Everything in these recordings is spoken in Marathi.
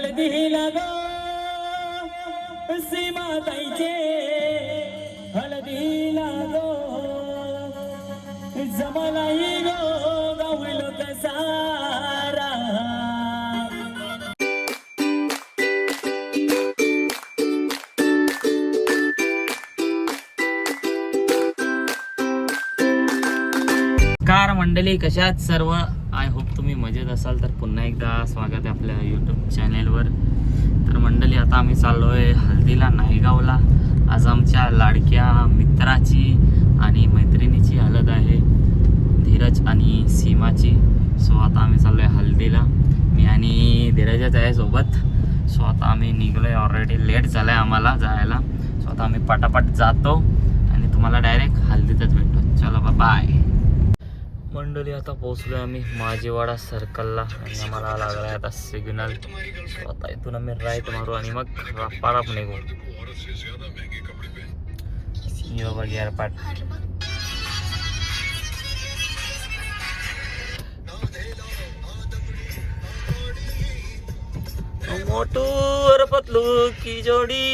हळदीला गो सीमाताईचे हळदीला गो जमलाई गो गावलो कसारा. कार मंडळी कशात सर्व. आय होप तुम्ही मजेत असाल. तर पुन्हा एकदा स्वागत आहे आपल्या यूट्यूब चॅनेलवर. तर मंडळी आता आम्ही चाललो आहे हल्दीला नायगावला. आज आमच्या लाडक्या मित्राची आणि मैत्रिणीची हळद आहे, धीरज आणि सीमाची. सो आता आम्ही चाललो आहे हल्दीला. मी आणि धीरजच आहे सोबत. सो आता आम्ही निघलो आहे. ऑलरेडी लेट झालं आहे आम्हाला जायला. सो आता आम्ही पटापट जातो आणि तुम्हाला डायरेक्ट हल्दीतच भेटतो. चलो बाय मंडळी. आता पोहोचलो आम्ही माझीवाडा सर्कलला आणि आम्हाला लागला आहे आता सिग्नल. आता इथून आम्ही राईट मारू आणि मग रप्पारप निघू. बघ एअरपाट मोटू और पतलू की जोड़ी.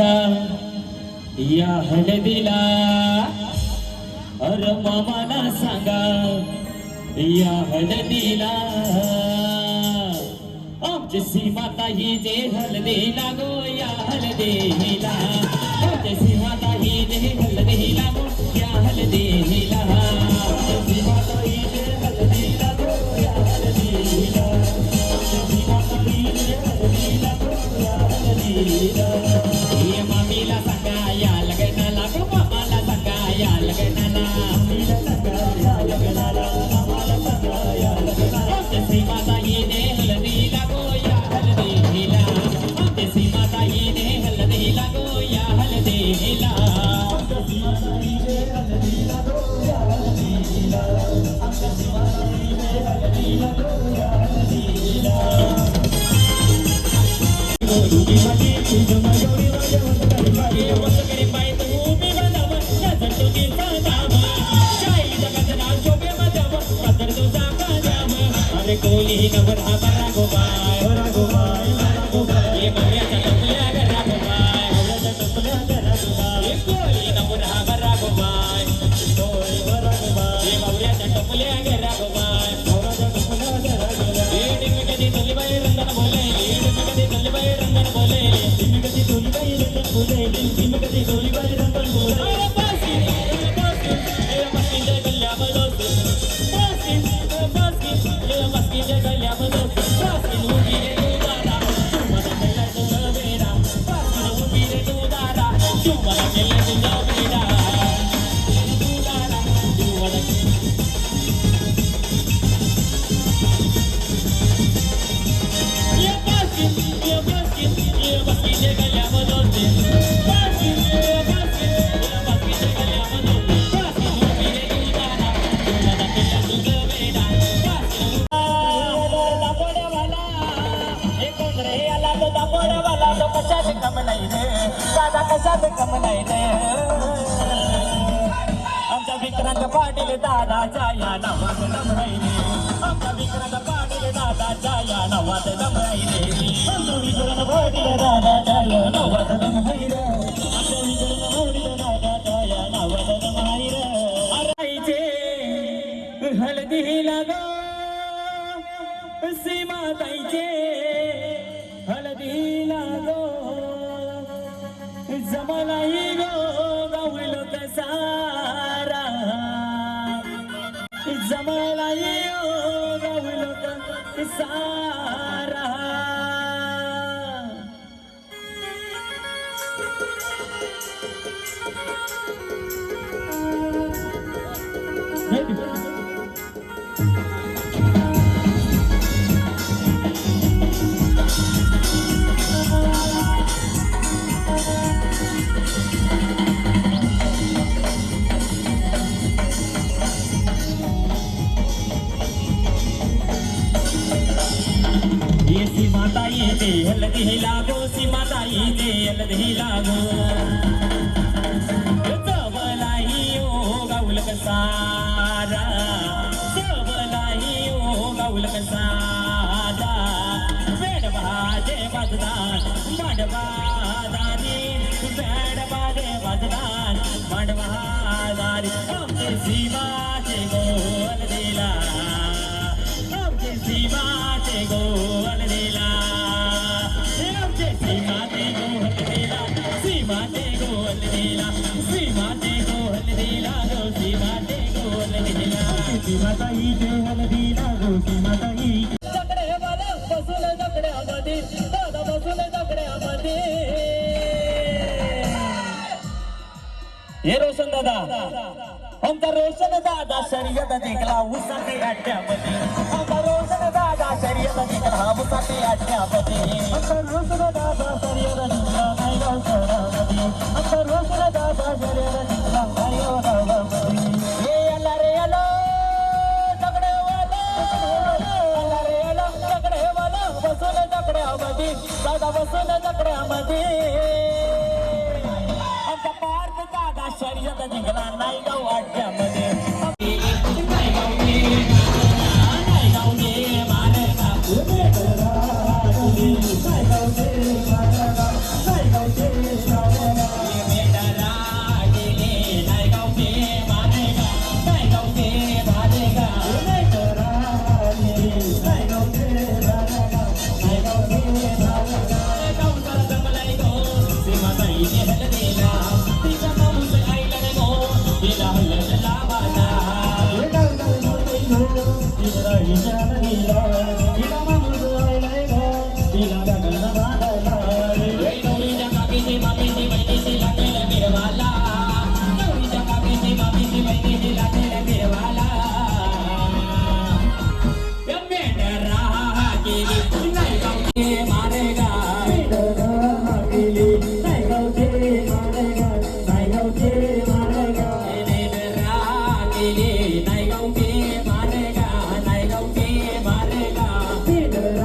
सांगा या हळदीला, अरे मामाला सांगा या हळदीला, आमची सीमाताई जे हळदीला गो या हळदीला, आमची सीमाताई जे हळदीला गो या हळदीला, आमची सीमाताई जे हळदीला गो या हळदीला, आमची सीमाताई जे हळदीला गो या हळदीला. ये मामीला सांगा या लग्नाला गो, मामाला सांगा या लग्नाला, मामीला सांगा या लग्नाला, मामाला सांगा या लग्नाला, आमची सीमाताई जे हळदीला गो या हळदीला, आमची सीमाताई जे हळदीला गो या हळदीला, आमची सीमाताई जे हळदीला गो या हळदीला, आमची सीमाताई जे हळदीला गो या हळदीला. गोरुडी माझी तुझं माझ्यावरी माझ्यावर काही वसकरी पायत उभी बनावं नजर तुझीचा दावा, शाईचा गजरा शोभे माझ्यावर पदर तुझा काजावं, अरे कोली नवर हा बरा गोबाय ये मौर्याच्या टपल्या घरा गोबाय, मौर्याच्या टपल्या घरा गोबाय, ये कोली नवर हा बरा गोबाय, ये मौर्याच्या टपल्या घरा गोबाय, मौर्याच्या टपल्या घरा गोबाय, ये डिंग कधी चली बाई रंगन बोले, ये डिंग कधी चली बाई रंगन बोले, डिंग कधी चली बाई रंगन बोले, डिंग कधी चली बाई रंगन बोले, अरे बासी ये मस्ती जे गल्ल्या बलोस, बासी ये मस्ती जे गल्ल्या बलोस, बासी उभी रे तू दारा, चुम्मा केला तुझा बेडा, बासी उभी रे तू दारा, चुम्मा केला तुझा बेडा, तू दारा तू वडा. ये बासी जे गल्ल्या बलोस, बासी जे गल्ल्या बलोस, बासी उभी रे तू दारा, चुम्मा केला तुझा बेडा, बासी दापोड्यावाला, हे कोण रे आला तो दापोड्यावाला, तो कशात कम नाही रे, दादा कशात कम नाही रे, आमच्या विक्रांत पाटील दादाच्या या नावात दम राहिले, आमच्या विक्रांत पाटील दादाच्या या नावात दम राहिले, आमच्या विक्रांत पाटील दादाच्या या नावात दम राहिले, आमच्या विक्रांत पाटील दादाच्या या नावात दम राहिले. अरायचे हळदीला गो सीमाताईचे हळदीला गो, जमलाई गो गावलो कसारा, जमलाई गो गावलो कसारा. ये सीमाताई दे हळदीला गो, सीमाताई दे हळदीला गो, जमलाई ओ गावल कसारा, जमलाई ओ गावल कसारा, बेड बाजे वाजदार मांडवादारी, बेड बाजे वाजदार मांडवादारी, आमचे सीमाचे गो हळदीला, आमचे सीमाचे गो हळदीला, आमचे सीमाचे गो हळदीला, सीमाचे गो हळदीला, सीमाचे गो हळदीला गो, सीमाचे गो हळदीला, सीमाताई जे हळदीला गो, सीमाताई. जकडे वाला बसून जकड्यामध्ये, दादा बसून जकड्यामध्ये, हे रोशन दादा, आमचा रोशन दादा शर्यत जिंकला उसाते अड्ड्यामध्ये, आमचा रोशन दादा शर्यत जिंकला उसाते अड्ड्यामध्ये, आमचा रोशन दादा शर्यत जिंकला नायगाव शहरामध्ये, आमचा रोशन दादा शर्यत जिंकला नायगाव गावामध्ये. हे आला रे आला जगड्यावाला, आला रे आला जगड्यावाला, बसून जगड्यामध्ये, दादा बसून जगड्यामध्ये, आमचा पार्थ दादा शर्यत जिंकला नायगाव अड्ड्यामध्ये. नायगाव नवरीच्या काकीची मामीची बहिणीची लागलेल्या बिरवाला नवरीच्या काकीची मामीची बहिणीची लागलेल्या बिरवाला मेंढरा गेली नाही गावचे मारेगा मेंढरा गेली नाही गावचे मारेगा नाही गावचे मारेगा मेंढरा गेली नाही गावचे मारेगा नाही गावचे मारेगा मेंढरा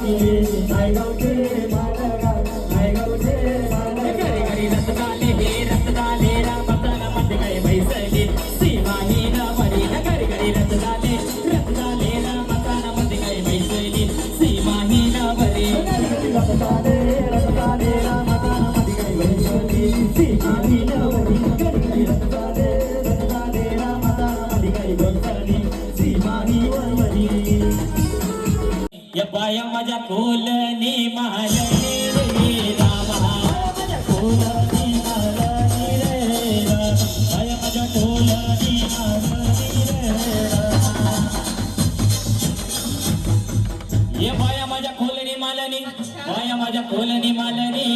गेली नाही गावचे मारेगा नाही गावचे मारेगा घरी घरी रथ झाले हे रथ झाले रामताना मध्ये काही बैसली सीमाहीन वरी घरी घरी रथ झाले रामताना मध्ये काही बैसली सीमाहीन वरी रथ झाले रामताना मध्ये काही बैसली सीमाहीन वरी घरी घरी रथ झाले रामताना मध्ये काही बैसली सीमाहीन वरी या बाया माझ्या कोलनी महालनी रे रामा माझ्या कोलनी महालनी रे बाया माझ्या कोलनी महालनी रे ये बाया माझ्या कोलनी मालनी बाया माझ्या कोलनी मालनी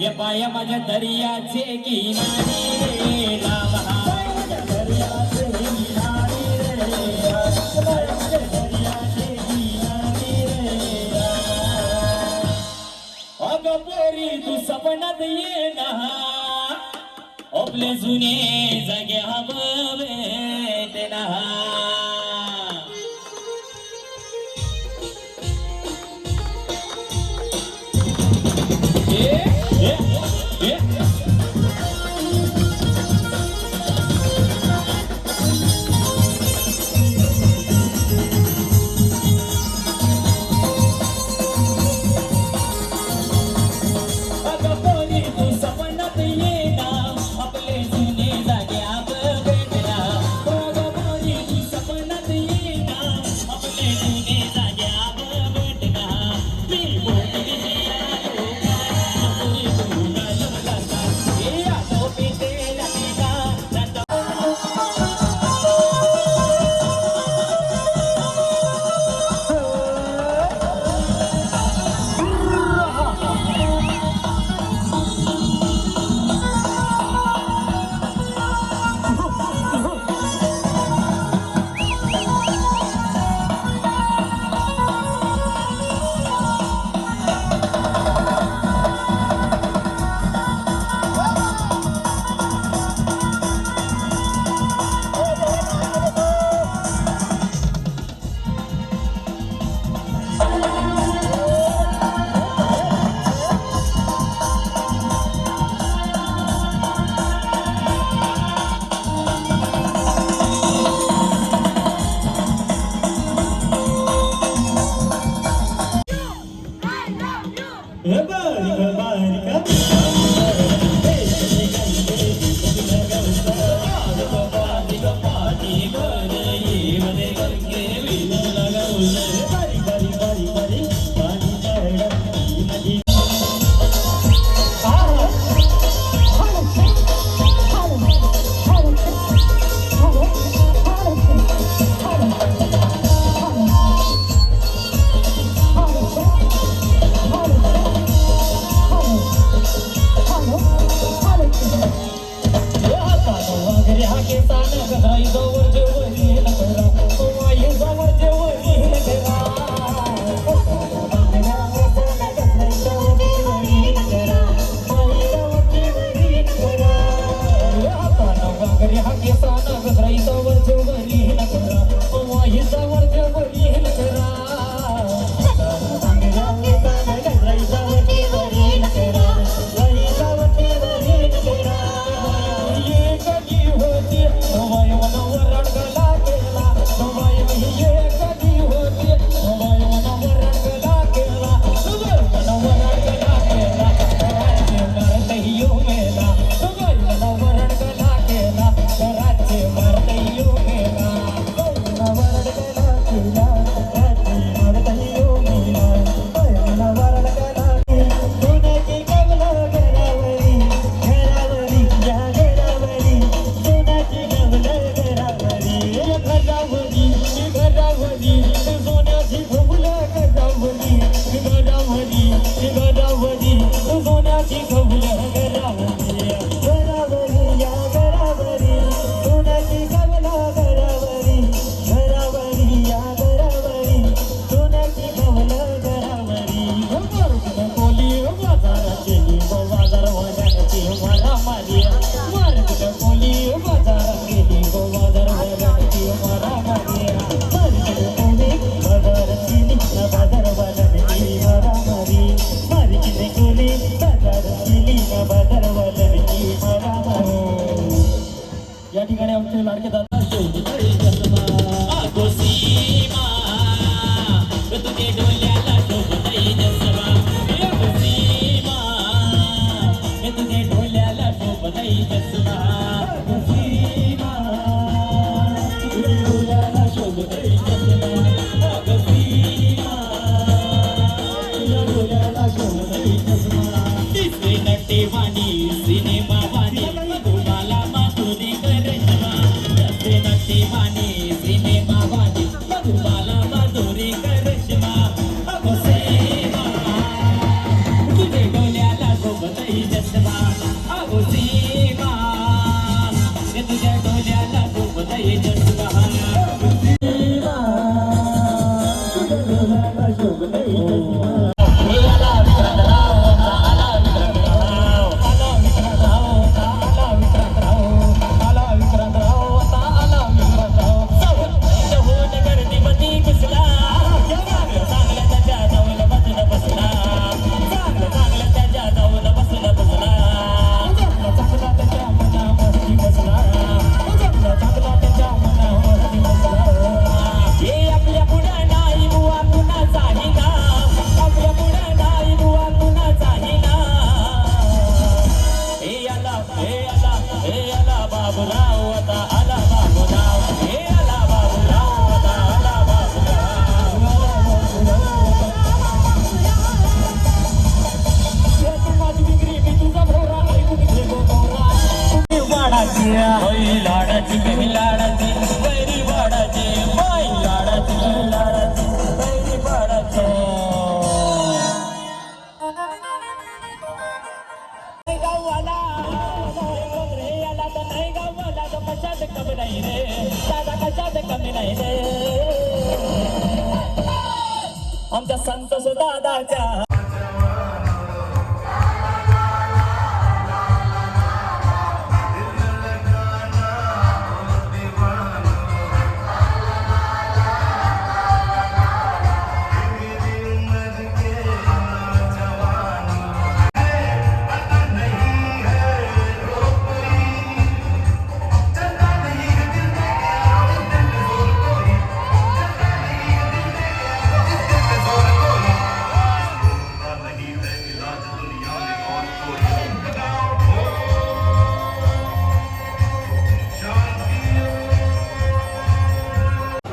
ये बाया माझ्या दर्याचे किनारी रे रामा माझ्या दर्याचे किनारी रे बाया माझ्या दर्याचे अगं पोरी तू सपनात ये ना आपले जुने जाग्या भेटना ठिकाणी आमचे लाडके दादा शोभताई चष्मा अगो सीमा तुझे डोल्याला शोभताई चष्मा अगो सीमा तुझे डोल्याला शोभताई चष्मा अगो सीमा तुझे डोल्याला शोभताई चष्मा अगो सीमा तुझ्या डोल्याला शोभताई चष्मा दिसते नटेवाणी सिनेमा वाणी मधुबाला माधुरी करिश्मा दिसते नटेवाणी सिनेमा वाणी मधुबाला माधुरी करिश्मा अगो सीमा तुझे डोल्याला शोभताई चष्मा अगो सीमा तुझ्या डोल्याला शोभताई चष्मा अगो सीमा तुझ्या डोल्याला शोभताई चष्मा आमच्या संतोष दादाच्या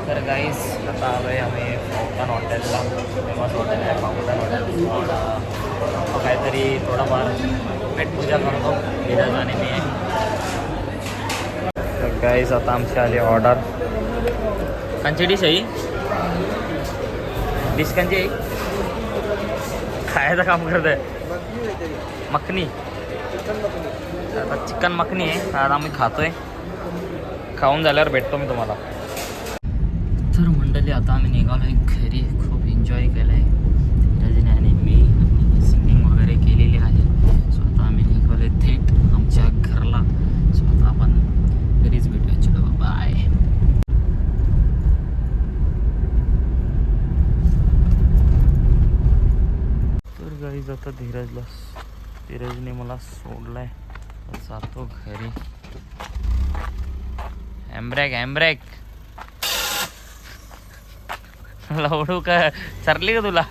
तर गाईस आता आलो आहे आम्ही फाउंटन हॉटेलला. फेमस हॉटेल आहे फाउंटन हॉटेल. और काहीतरी थोडाफार पेटपूजा करतो धीरज आणि मी. तर गाईस आता आमची आली ऑर्डर. कंची डिश आहे डिश कंची आहे खायचं काम करत आहे मखनी. आता चिकन मखनी आहे आज आम्ही खातोय. खाऊन झाल्यावर भेटतो मी तुम्हाला. तर मंडळी आता आम्ही निघालो आहे घरी. खूप एन्जॉय केलं आहे धीरजने आणि मी. सिंगिंग वगैरे केलेली आहे. सो आता आम्ही निघालो आहे थेट आमच्या घरला. सो आता आपण घरीच भेटूया. चलो बाय. तर गाईज आता धीरजने मला सोडलं आहे. जातो घरी. हॅमब्रेक लवडू का चरली का तुला.